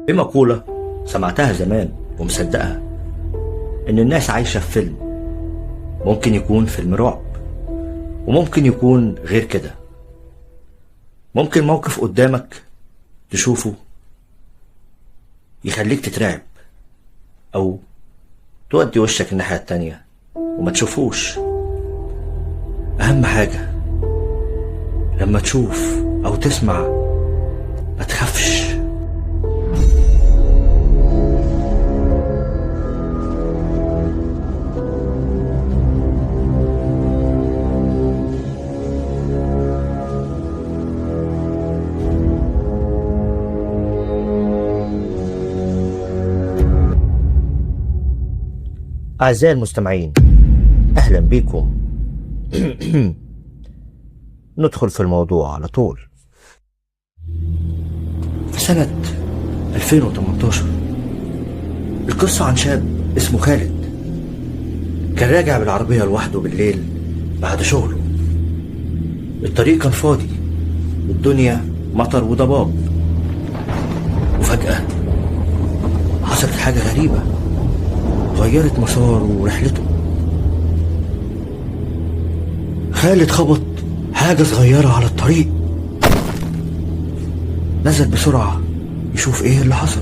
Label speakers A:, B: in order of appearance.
A: في مقولة سمعتها زمان ومصدقها، إن الناس عايشة في فيلم. ممكن يكون فيلم رعب، وممكن يكون غير كده. ممكن موقف قدامك تشوفه يخليك تترعب، أو تودي وشك الناحية التانية وما تشوفوش. أهم حاجة لما تشوف أو تسمع ما تخافش. أعزائي المستمعين، أهلا بكم. ندخل في الموضوع على طول. في سنة 2018 القصة عن شاب اسمه خالد، كان راجع بالعربية لوحده بالليل بعد شغله. الطريق كان فاضي والدنيا مطر وضباب، وفجأة حصلت حاجة غريبة غيرت مساره ورحلته. خالد خبط حاجة صغيرة على الطريق، نزل بسرعة يشوف ايه اللي حصل.